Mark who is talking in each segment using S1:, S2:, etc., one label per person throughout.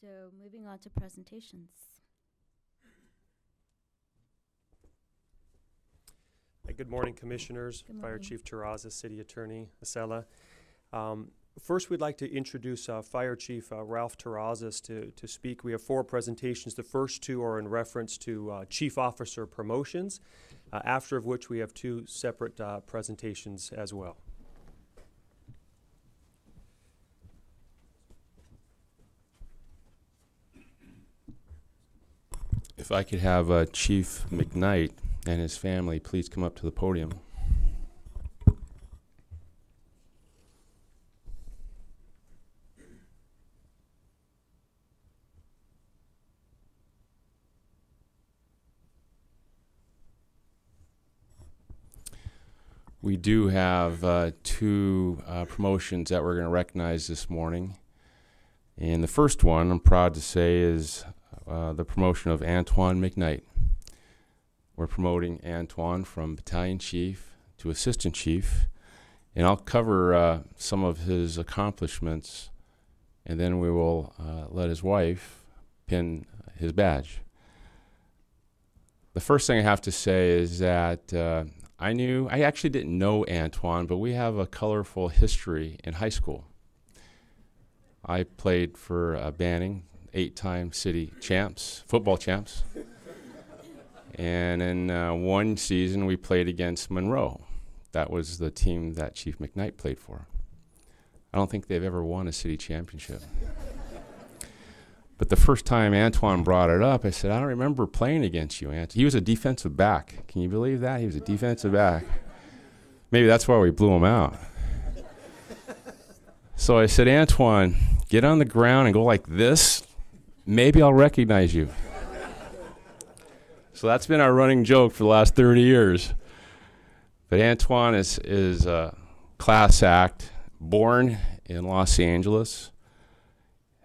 S1: So moving on to presentations.
S2: Good morning, Commissioners,
S1: Good
S2: Fire
S1: morning.
S2: Chief Terraza, City Attorney Acela. First, we'd like to introduce Fire Chief Ralph Terrazas to speak. We have 4 presentations. The first 2 are in reference to Chief Officer promotions, after of which we have 2 separate presentations as well.
S3: If I could have Chief McKnight and his family please come up to the podium. We do have 2 promotions that we're going to recognize this morning. And the first one, I'm proud to say, is the promotion of Antoine McKnight. We're promoting Antoine from Battalion Chief to Assistant Chief. And I'll cover some of his accomplishments, and then we will let his wife pin his badge. The first thing I have to say is that I actually didn't know Antoine, but we have a colorful history in high school. I played for Banning, 8-time city champs, football champs. And in one season, we played against Monroe. That was the team that Chief McKnight played for. I don't think they've ever won a city championship. But the first time Antoine brought it up, I said, I don't remember playing against you, Antoine. He was a defensive back. Can you believe that? He was a defensive back. Maybe that's why we blew him out. So I said, Antoine, get on the ground and go like this. Maybe I'll recognize you. So that's been our running joke for the last 30 years. But Antoine is a class act, born in Los Angeles.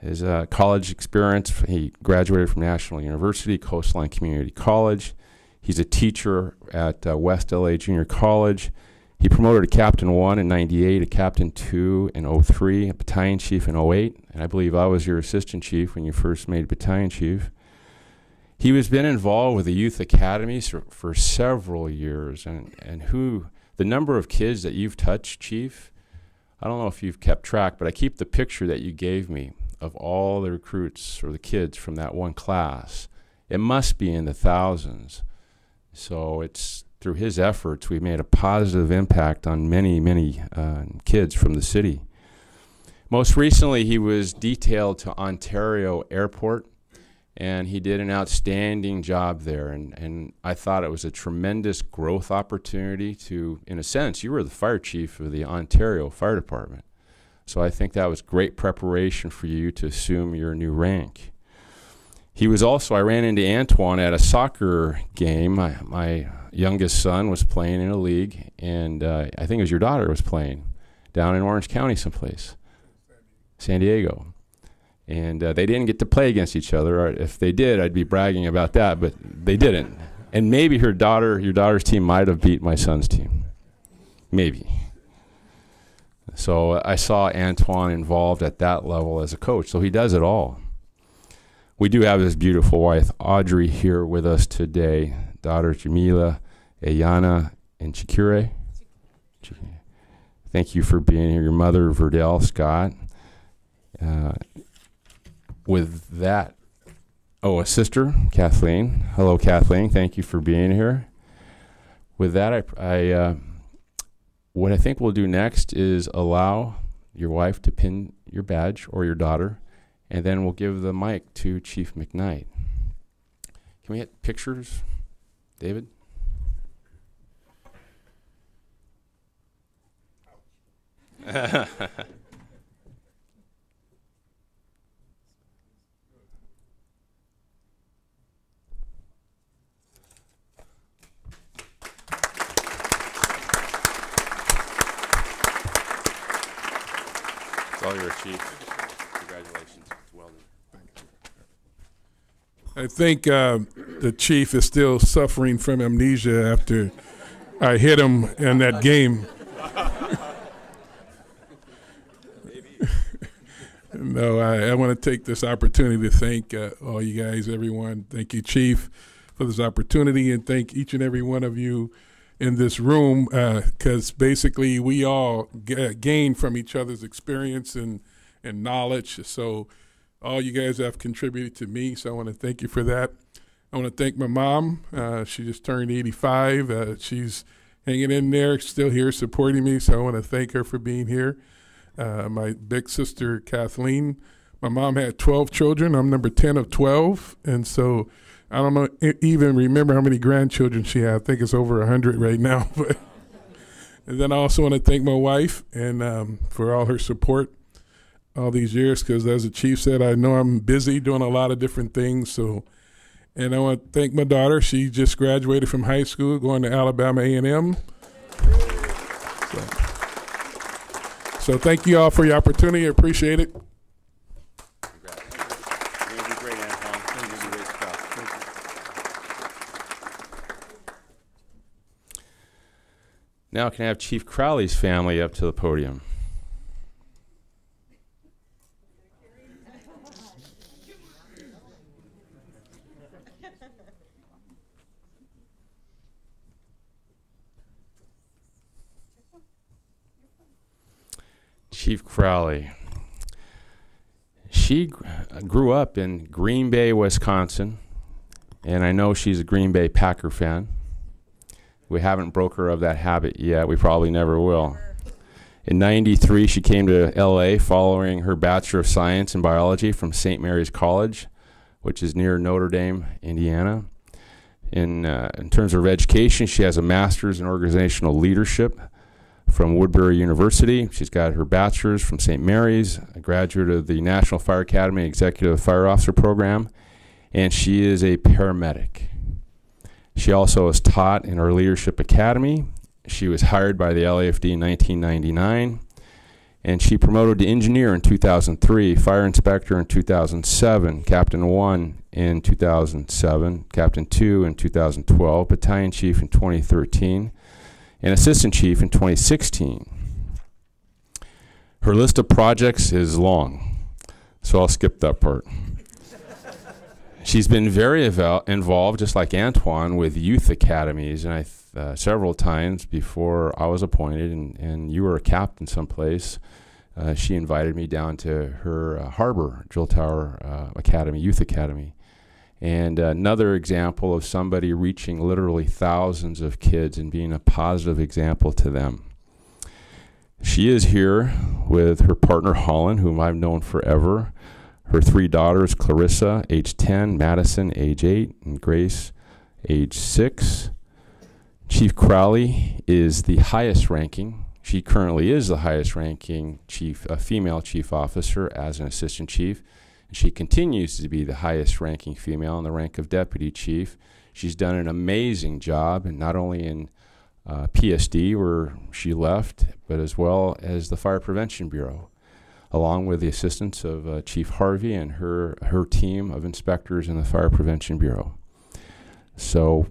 S3: His college experience, he graduated from National University, Coastline Community College. He's a teacher at West LA Junior College. He promoted to Captain 1 in 98, a Captain 2 in 03, a Battalion Chief in 08. And I believe I was your Assistant Chief when you first made Battalion Chief. He has been involved with the youth academies for several years. And the number of kids that you've touched, Chief, I don't know if you've kept track, but I keep the picture that you gave me of all the recruits or the kids from that one class. It must be in the thousands. So it's through his efforts we've made a positive impact on many, many kids from the city. Most recently he was detailed to Ontario Airport, and he did an outstanding job there. And I thought it was a tremendous growth opportunity to, in a sense, you were the fire chief of the Ontario Fire Department. So I think that was great preparation for you to assume your new rank. He was also, I ran into Antoine at a soccer game. My youngest son was playing in a league, and I think it was your daughter was playing down in Orange County someplace, San Diego. And they didn't get to play against each other. If they did, I'd be bragging about that, but they didn't. And maybe your daughter's team might have beat my son's team. Maybe. So I saw Antoine involved at that level as a coach, so he does it all. We do have his beautiful wife, Audrey, here with us today. Daughters Jamila, Ayana, and Chikure. Thank you for being here. Your mother, Verdell Scott. With that, a sister, Kathleen. Hello, Kathleen. Thank you for being here. With that, what I think we'll do next is allow your wife to pin your badge, or your daughter, and then we'll give the mic to Chief McKnight. Can we get pictures, David? It's all yours, Chief. Congratulations. Well done.
S4: I think the chief is still suffering from amnesia after I hit him in that game. And No, I want to take this opportunity to thank all you guys, everyone. Thank you, Chief, for this opportunity, and thank each and every one of you in this room, because basically we all gain from each other's experience and knowledge. So all you guys have contributed to me, so I want to thank you for that. I want to thank my mom. She just turned 85. She's hanging in there, still here supporting me, so I want to thank her for being here. My big sister, Kathleen. My mom had 12 children. I'm number 10 of 12, and so I don't know, even remember how many grandchildren she had. I think it's over 100 right now. And then I also want to thank my wife and for all her support all these years, because as the chief said, I know I'm busy doing a lot of different things. So, and I want to thank my daughter. She just graduated from high school, going to Alabama A&M. So thank you all for your opportunity. I appreciate it.
S3: Now can I have Chief Crowley's family up to the podium? Chief Crowley. She grew up in Green Bay, Wisconsin, and I know she's a Green Bay Packer fan. We haven't broke her of that habit yet. We probably never will. In '93, she came to LA following her Bachelor of Science in Biology from St. Mary's College, which is near Notre Dame, Indiana. In terms of education, she has a master's in organizational leadership from Woodbury University. She's got her bachelor's from St. Mary's, a graduate of the National Fire Academy Executive Fire Officer Program, and she is a paramedic. She also was taught in our Leadership Academy. She was hired by the LAFD in 1999, and she promoted to engineer in 2003, fire inspector in 2007, captain 1 in 2007, captain 2 in 2012, battalion chief in 2013, and assistant chief in 2016. Her list of projects is long, so I'll skip that part. She's been very involved, just like Antoine, with youth academies, and several times before I was appointed, and you were a captain someplace, she invited me down to her Harbor Drill Tower Academy, Youth Academy. And another example of somebody reaching literally thousands of kids and being a positive example to them. She is here with her partner, Holland, whom I've known forever, her 3 daughters, Clarissa, age 10, Madison, age 8, and Grace, age 6. Chief Crowley is the highest ranking. She currently is the highest ranking female chief officer as an assistant chief. And she continues to be the highest ranking female in the rank of deputy chief. She's done an amazing job, and not only in PSD, where she left, but as well as the Fire Prevention Bureau, along with the assistance of Chief Harvey and her team of inspectors in the Fire Prevention Bureau. So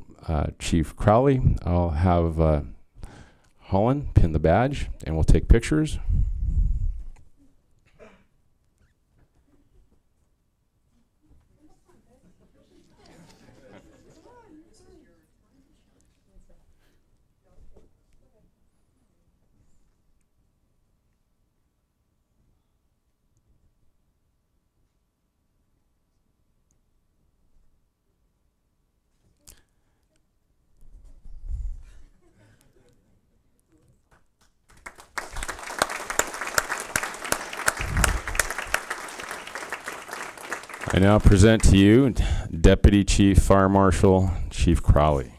S3: Chief Crowley, I'll have Holland pin the badge, and we'll take pictures. I now present to you Deputy Chief Fire Marshal Chief Crowley.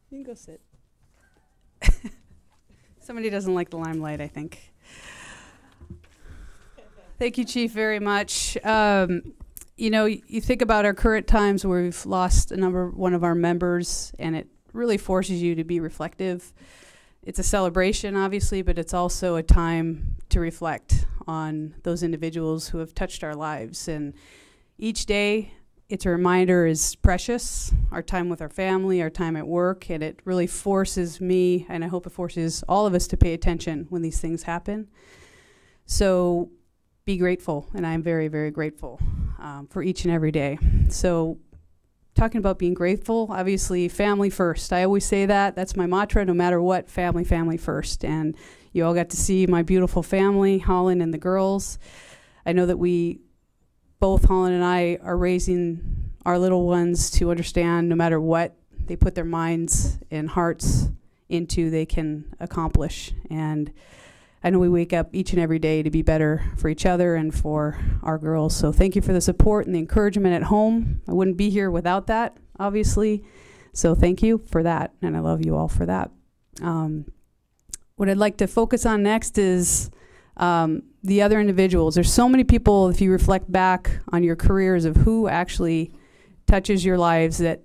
S5: You can go sit. Somebody doesn't like the limelight, I think. Thank you, Chief, very much. You know, you think about our current times where we've lost one of our members, and it really forces you to be reflective. It's a celebration, obviously, but it's also a time to reflect on those individuals who have touched our lives. And each day it's a reminder is precious, our time with our family, our time at work, and it really forces me, and I hope it forces all of us to pay attention when these things happen. So be grateful, and I'm very, very grateful for each and every day. So talking about being grateful, obviously family first. I always say that. That's my mantra, no matter what, family, family first. And you all got to see my beautiful family, Holland and the girls. I know that both Holland and I are raising our little ones to understand no matter what they put their minds and hearts into, they can accomplish. And I know we wake up each and every day to be better for each other and for our girls. So thank you for the support and the encouragement at home. I wouldn't be here without that, obviously. So thank you for that, and I love you all for that. What I'd like to focus on next is the other individuals. There's so many people, if you reflect back on your careers, of who actually touches your lives that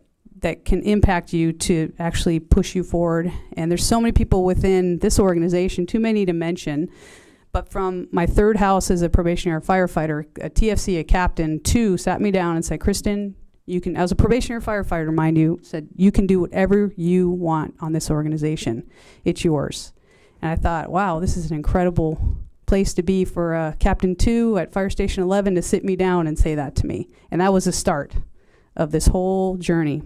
S5: can impact you to actually push you forward. And there's so many people within this organization, too many to mention. But from my third house as a probationary firefighter, a TFC, a captain, two sat me down and said, Kristen, you can, as a probationary firefighter, mind you, said, you can do whatever you want on this organization. It's yours. And I thought, wow, this is an incredible place to be for Captain 2 at Fire Station 11 to sit me down and say that to me. And that was the start of this whole journey.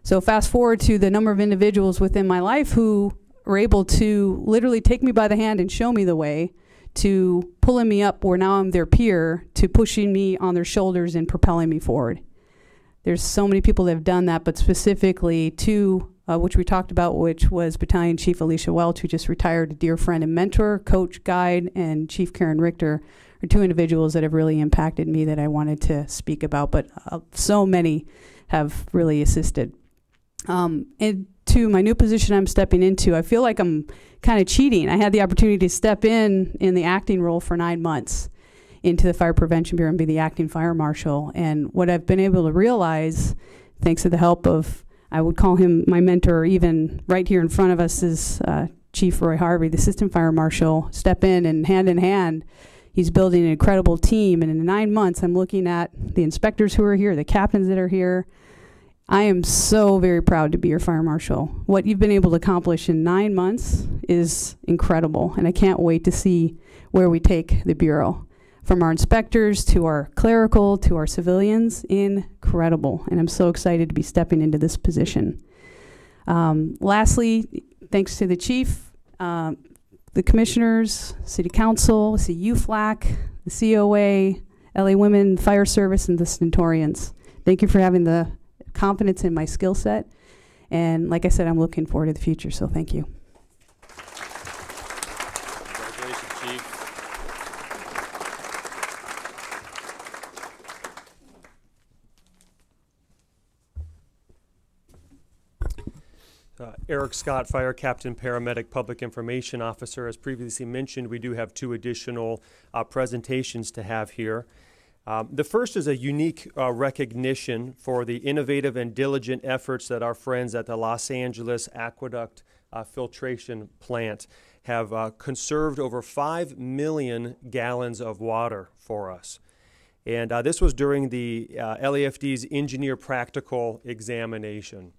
S5: So fast forward to the number of individuals within my life who were able to literally take me by the hand and show me the way, to pulling me up where now I'm their peer, to pushing me on their shoulders and propelling me forward. There's so many people that have done that, but specifically two, which we talked about, which was Battalion Chief Alicia Welch, who just retired, a dear friend and mentor, coach, guide, and Chief Karen Richter are two individuals that have really impacted me that I wanted to speak about, but so many have really assisted. And to my new position I'm stepping into, I feel like I'm kind of cheating. I had the opportunity to step in the acting role for 9 months into the Fire Prevention Bureau and be the acting fire marshal. And what I've been able to realize, thanks to the help of, I would call him my mentor, even right here in front of us is Chief Roy Harvey, the assistant fire marshal, step in hand, he's building an incredible team. And in 9 months, I'm looking at the inspectors who are here, the captains that are here. I am so very proud to be your fire marshal. What you've been able to accomplish in 9 months is incredible, and I can't wait to see where we take the Bureau. From our inspectors to our clerical to our civilians, incredible, and I'm so excited to be stepping into this position. Lastly, thanks to the chief, the commissioners, city council, CUFLAC, the COA, LA Women Fire Service, and the Stentorians. Thank you for having the confidence in my skill set, and like I said, I'm looking forward to the future, so thank you.
S2: Congratulations, Chief. Eric Scott, Fire Captain, Paramedic, Public Information Officer. As previously mentioned, we do have two additional presentations to have here. The first is a unique recognition for the innovative and diligent efforts that our friends at the Los Angeles Aqueduct Filtration Plant have conserved over 5 million gallons of water for us. And this was during the LAFD's Engineer Practical Examination.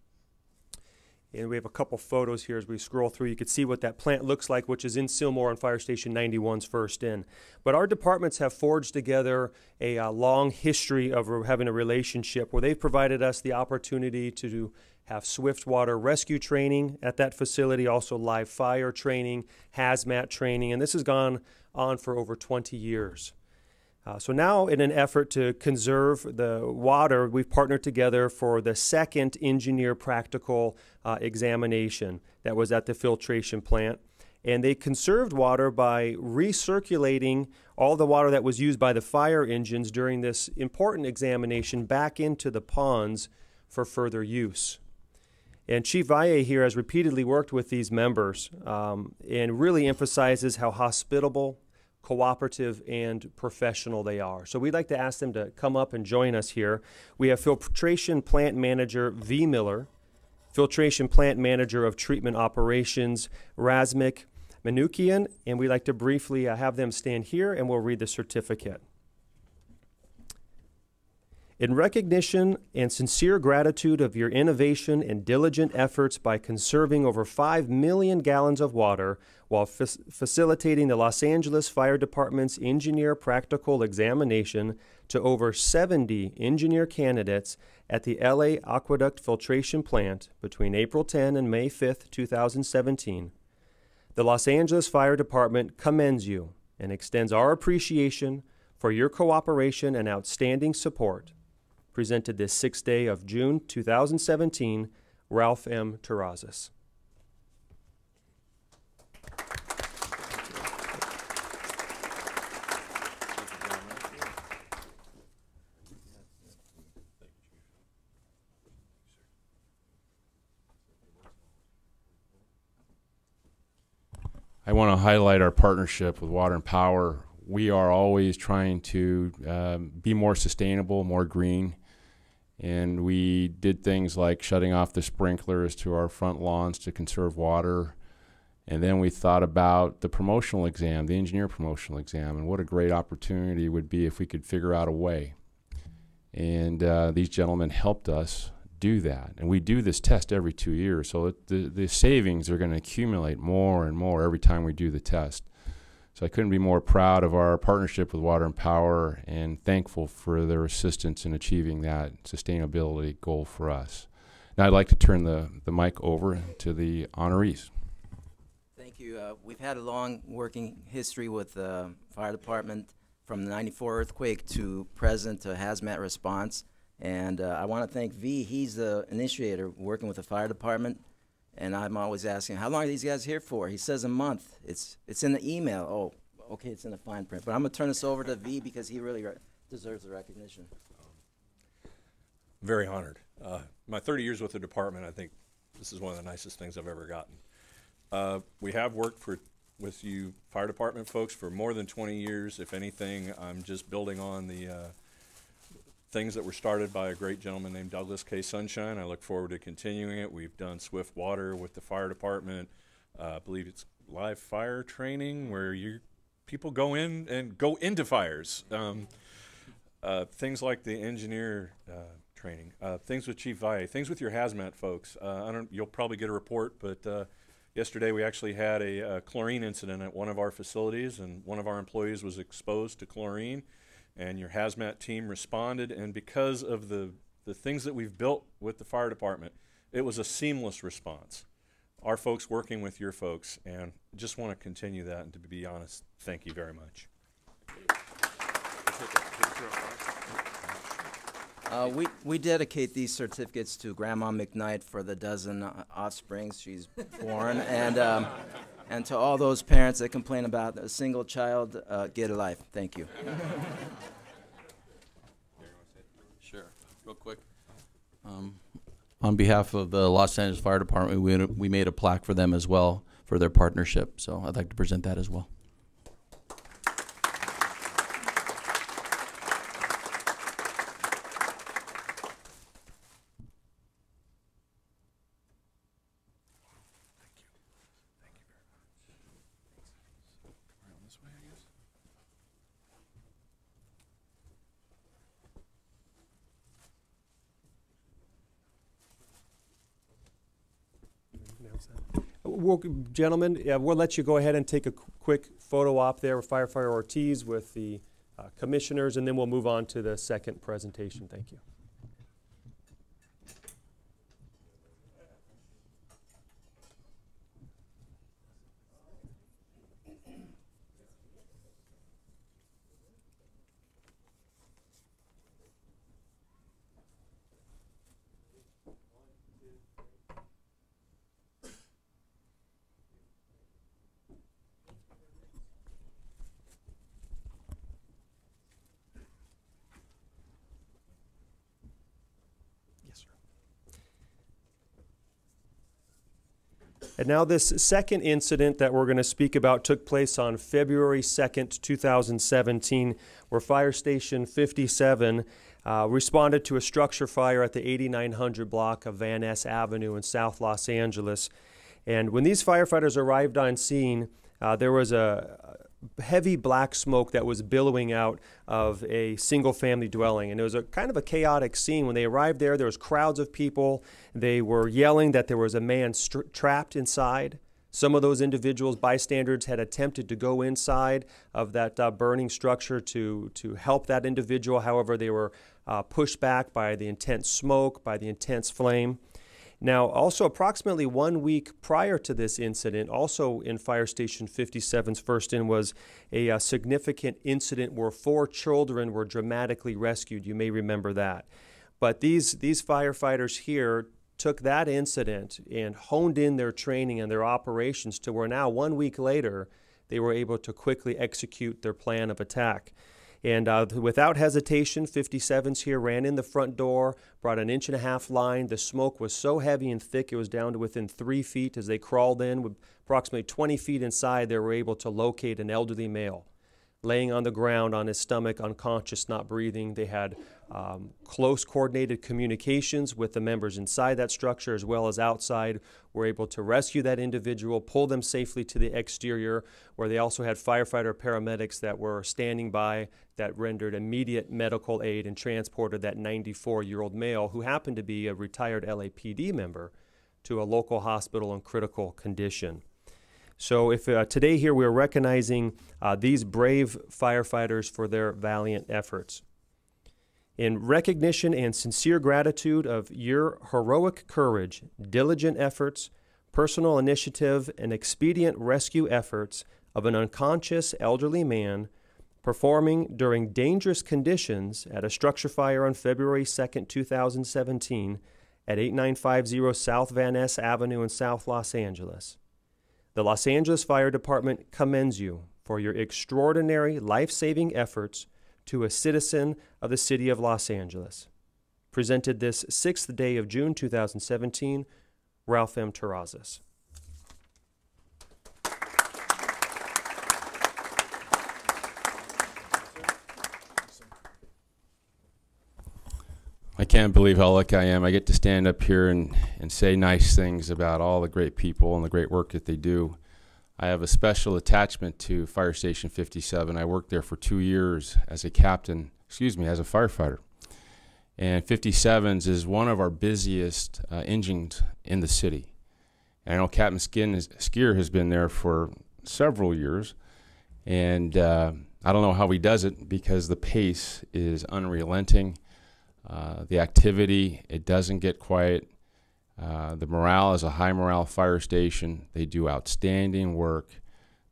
S2: And we have a couple photos here as we scroll through. You can see what that plant looks like, which is in Sylmore on Fire Station 91's first in. But our departments have forged together a long history of having a relationship where they've provided us the opportunity to have swift water rescue training at that facility, also live fire training, hazmat training, and this has gone on for over 20 years. So now, in an effort to conserve the water, we've partnered together for the second engineer practical examination that was at the filtration plant. And they conserved water by recirculating all the water that was used by the fire engines during this important examination back into the ponds for further use. And Chief Valle here has repeatedly worked with these members and really emphasizes how hospitable, cooperative, and professional they are. So we'd like to ask them to come up and join us here. We have Filtration Plant Manager V. Miller, Filtration Plant Manager of Treatment Operations, Razmik Manukian, and we'd like to briefly have them stand here and we'll read the certificate. In recognition and sincere gratitude of your innovation and diligent efforts by conserving over 5 million gallons of water while facilitating the Los Angeles Fire Department's engineer practical examination to over 70 engineer candidates at the LA Aqueduct Filtration Plant between April 10 and May 5, 2017, the Los Angeles Fire Department commends you and extends our appreciation for your cooperation and outstanding support. Presented this 6th day of June 2017, Ralph M. Terrazas.
S3: I want to highlight our partnership with Water and Power. We are always trying to be more sustainable, more green. And we did things like shutting off the sprinklers to our front lawns to conserve water. And then we thought about the promotional exam, the engineer promotional exam, and what a great opportunity it would be if we could figure out a way. And these gentlemen helped us do that. And we do this test every 2 years, so the savings are going to accumulate more and more every time we do the test. So I couldn't be more proud of our partnership with Water and Power and thankful for their assistance in achieving that sustainability goal for us. Now I'd like to turn the mic over to the honorees.
S6: Thank you. We've had a long working history with the fire department from the '94 earthquake to present to hazmat response. And I want to thank V. He's the initiator working with the fire department. And I'm always asking, how long are these guys here for? He says a month. It's in the email. Oh, okay, it's in the fine print. But I'm going to turn this over to V because he really deserves the recognition.
S7: Very honored. My 30 years with the department, I think this is one of the nicest things I've ever gotten. We have worked with you fire department folks for more than 20 years. If anything, I'm just building on the things that were started by a great gentleman named Douglas K. Sunshine. I look forward to continuing it. We've done swift water with the fire department. I believe it's live fire training where people go in and go into fires. Things like the engineer training, things with Chief Valle, things with your hazmat folks. You'll probably get a report, but yesterday we actually had a chlorine incident at one of our facilities, and one of our employees was exposed to chlorine. And your hazmat team responded, and because of the things that we've built with the fire department, it was a seamless response. Our folks working with your folks, and just want to continue that, and to be honest, thank you very much.
S6: We dedicate these certificates to Grandma McKnight for the dozen offspring she's born, and to all those parents that complain about a single child, get a life. Thank you.
S8: Sure, real quick. On behalf of the Los Angeles Fire Department, we made a plaque for them as well for their partnership. So I'd like to present that as well.
S2: Well, gentlemen, we'll let you go ahead and take a quick photo op there with Firefighter Ortiz with the commissioners, and then we'll move on to the second presentation. Thank you. And now this second incident that we're going to speak about took place on February 2nd, 2017, where Fire Station 57 responded to a structure fire at the 8900 block of Van Ness Avenue in South Los Angeles. And when these firefighters arrived on scene, there was a heavy black smoke that was billowing out of a single-family dwelling. And it was a kind of a chaotic scene. When they arrived there was crowds of people. They were yelling that there was a man trapped inside. Some of those individuals, bystanders, had attempted to go inside of that burning structure to help that individual. However, they were pushed back by the intense smoke, by the intense flame. Now, also approximately 1 week prior to this incident, also in Fire Station 57's first in, was a significant incident where 4 children were dramatically rescued. You may remember that. But these firefighters here took that incident and honed in their training and their operations to where now 1 week later, they were able to quickly execute their plan of attack. And without hesitation, 57s here ran in the front door, brought an 1.5-inch line. The smoke was so heavy and thick it was down to within 3 feet. As they crawled in, with approximately 20 feet inside, they were able to locate an elderly male laying on the ground on his stomach, unconscious, not breathing. They had close coordinated communications with the members inside that structure as well as outside. Were able to rescue that individual, pull them safely to the exterior, where they also had firefighter paramedics that were standing by that rendered immediate medical aid and transported that 94-year-old male, who happened to be a retired LAPD member, to a local hospital in critical condition. So if today here we're recognizing these brave firefighters for their valiant efforts. In recognition and sincere gratitude of your heroic courage, diligent efforts, personal initiative, and expedient rescue efforts of an unconscious elderly man performing during dangerous conditions at a structure fire on February 2nd, 2017 at 8950 South Van Ness Avenue in South Los Angeles. The Los Angeles Fire Department commends you for your extraordinary life-saving efforts to a citizen of the city of Los Angeles. Presented this 6th day of June 2017, Ralph M. Terrazas.
S3: I can't believe how lucky I am. I get to stand up here and say nice things about all the great people and the great work that they do. I have a special attachment to Fire Station 57. I worked there for 2 years as a as a firefighter. And 57s is one of our busiest engines in the city. And I know Captain Skier has been there for several years. And I don't know how he does it because the pace is unrelenting. The activity, it doesn't get quiet. The morale is a high morale fire station. They do outstanding work.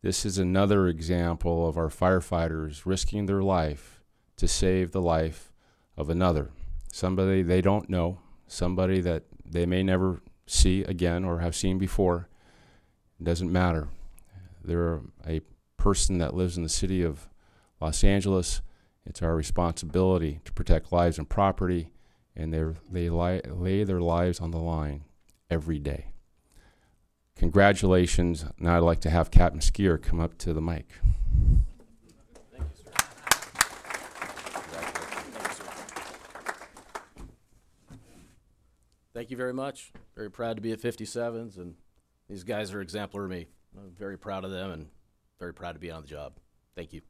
S3: This is another example of our firefighters risking their life to save the life of another. Somebody they don't know, somebody that they may never see again or have seen before. It doesn't matter. They're a person that lives in the city of Los Angeles. It's our responsibility to protect lives and property, and they lay their lives on the line every day. Congratulations. Now I'd like to have Captain Skier come up to the mic.
S9: Thank you, sir. Thank you very much. Very proud to be at 57s, and these guys are exemplary of me. I'm very proud of them and very proud to be on the job. Thank you.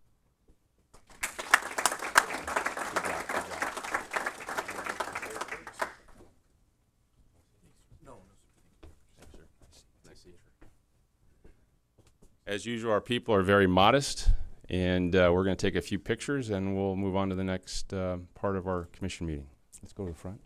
S3: As usual, our people are very modest, and we're going to take a few pictures, and we'll move on to the next part of our commission meeting. Let's go to the front.